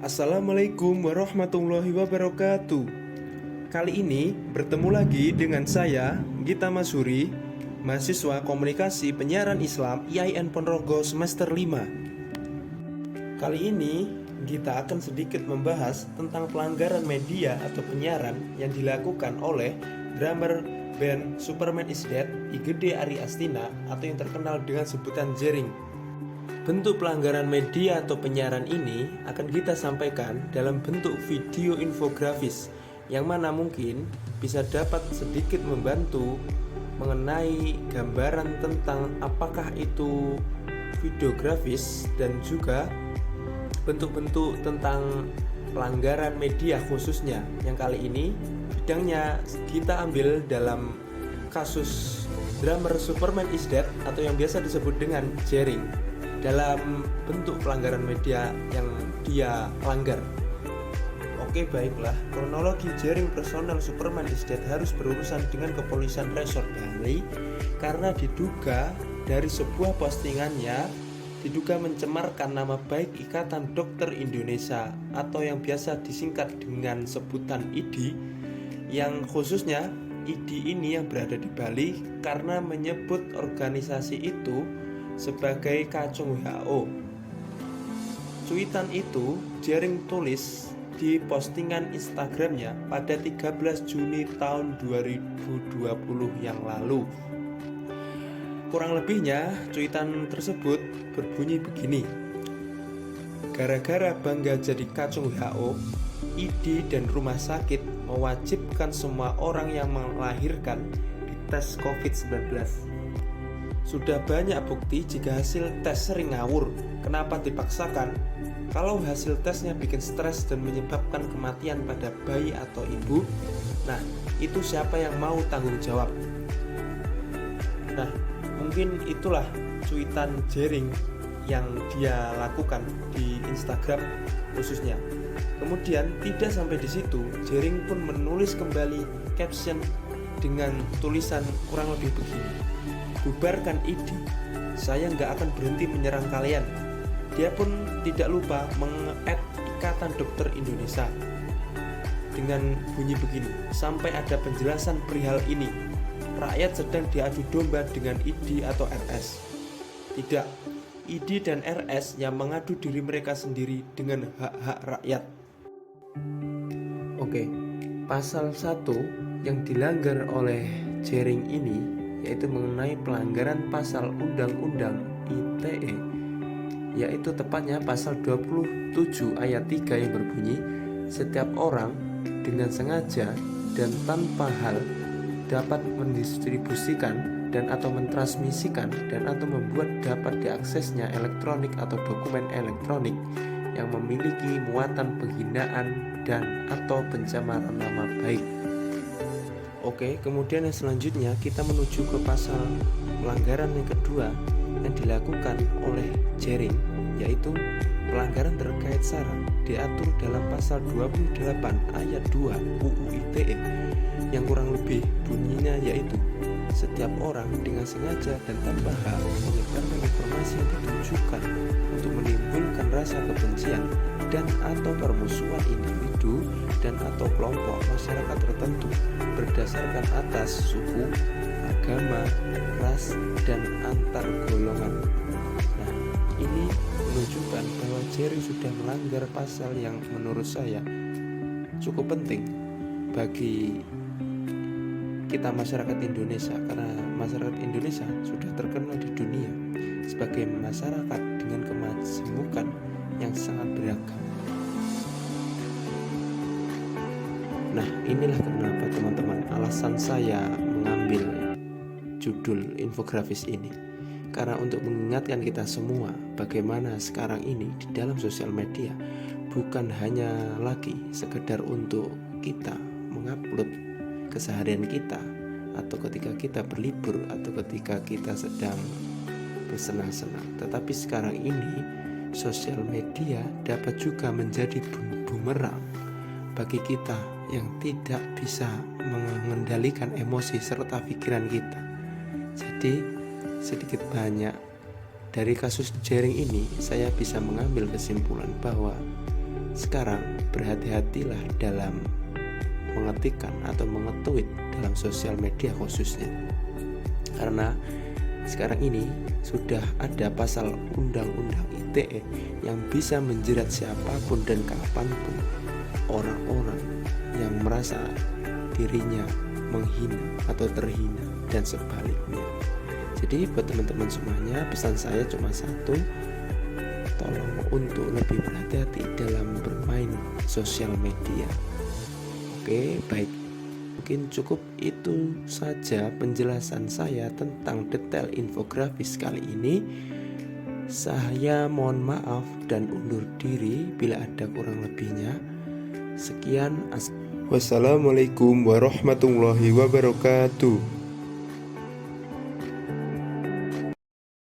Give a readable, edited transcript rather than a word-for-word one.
Assalamualaikum warahmatullahi wabarakatuh. Kali ini bertemu lagi dengan saya, Gita Masuri, mahasiswa Komunikasi Penyiaran Islam IAIN Ponorogo semester 5. Kali ini Gita akan sedikit membahas tentang pelanggaran media atau penyiaran yang dilakukan oleh drummer band Superman is Dead Igede Ari Astina atau yang terkenal dengan sebutan Jering. Bentuk pelanggaran media atau penyiaran ini akan kita sampaikan dalam bentuk video infografis yang mana mungkin bisa dapat sedikit membantu mengenai gambaran tentang apakah itu videografis dan juga bentuk-bentuk tentang pelanggaran media khususnya yang kali ini bidangnya kita ambil dalam kasus drummer Superman is Dead atau yang biasa disebut dengan Jering dalam bentuk pelanggaran media yang dia langgar. Oke, baiklah, kronologi Jering personel Superman is Dead harus berurusan dengan kepolisian resort Bali karena diduga dari sebuah postingannya diduga mencemarkan nama baik Ikatan Dokter Indonesia atau yang biasa disingkat dengan sebutan IDI, yang khususnya IDI ini yang berada di Bali karena menyebut organisasi itu sebagai kacung WHO. Cuitan itu Jering tulis di postingan Instagramnya pada 13 Juni tahun 2020 yang lalu. Kurang lebihnya cuitan tersebut berbunyi begini: gara-gara bangga jadi kacung WHO, ID dan rumah sakit mewajibkan semua orang yang melahirkan dites COVID-19. Sudah banyak bukti jika hasil tes sering ngawur. Kenapa dipaksakan? Kalau hasil tesnya bikin stres dan menyebabkan kematian pada bayi atau ibu, nah itu siapa yang mau tanggung jawab? Nah, mungkin itulah cuitan Jering yang dia lakukan di Instagram khususnya. Kemudian tidak sampai di situ, Jering pun menulis kembali caption dengan tulisan kurang lebih begini: bubarkan IDI, saya nggak akan berhenti menyerang kalian. Dia pun tidak lupa meng-add Ikatan Dokter Indonesia dengan bunyi begini: sampai ada penjelasan perihal ini, rakyat sedang diadu domba dengan IDI atau RS. Tidak, IDI dan RS yang mengadu diri mereka sendiri dengan hak-hak rakyat. Oke, pasal 1 yang dilanggar oleh Jering ini yaitu mengenai pelanggaran pasal Undang-Undang ITE, yaitu tepatnya pasal 27 ayat 3 yang berbunyi, setiap orang dengan sengaja dan tanpa hal dapat mendistribusikan dan atau mentransmisikan dan atau membuat dapat diaksesnya elektronik atau dokumen elektronik yang memiliki muatan penghinaan dan atau pencemaran nama baik. Oke, kemudian yang selanjutnya kita menuju ke pasal pelanggaran yang kedua yang dilakukan oleh Jering, yaitu pelanggaran terkait SARA diatur dalam pasal 28 ayat 2 UU ITE yang kurang lebih bunyinya yaitu setiap orang dengan sengaja dan tanpa hak menyebarkan informasi yang ditujukan untuk menimbulkan rasa kebencian dan atau permusuhan individu dan atau kelompok masyarakat tertentu berdasarkan atas suku, agama, ras, dan antar golongan. Nah, ini menunjukkan bahwa Jering sudah melanggar pasal yang menurut saya cukup penting bagi kita masyarakat Indonesia, karena masyarakat Indonesia sudah terkenal di dunia sebagai masyarakat dengan kemajemukan yang sangat beragam. Nah, inilah kenapa teman-teman alasan saya mengambil judul infografis ini, karena untuk mengingatkan kita semua bagaimana sekarang ini di dalam sosial media bukan hanya lagi sekedar untuk kita mengupload keseharian kita atau ketika kita berlibur atau ketika kita sedang bersenang-senang, tetapi sekarang ini sosial media dapat juga menjadi bumerang bagi kita yang tidak bisa mengendalikan emosi serta pikiran kita. Jadi sedikit banyak dari kasus Jering ini saya bisa mengambil kesimpulan bahwa sekarang berhati-hatilah dalam mengetikkan atau mengetweet dalam sosial media khususnya. Karena sekarang ini sudah ada pasal undang-undang ITE yang bisa menjerat siapapun dan kapanpun orang-orang yang merasa dirinya menghina atau terhina dan sebaliknya. Jadi buat teman-teman semuanya, pesan saya cuma satu, tolong untuk lebih berhati-hati dalam bermain sosial media. Oke, baik. Mungkin cukup itu saja penjelasan saya tentang detail infografis kali ini. Saya mohon maaf dan undur diri bila ada kurang lebihnya. Sekian. Wassalamualaikum warahmatullahi wabarakatuh.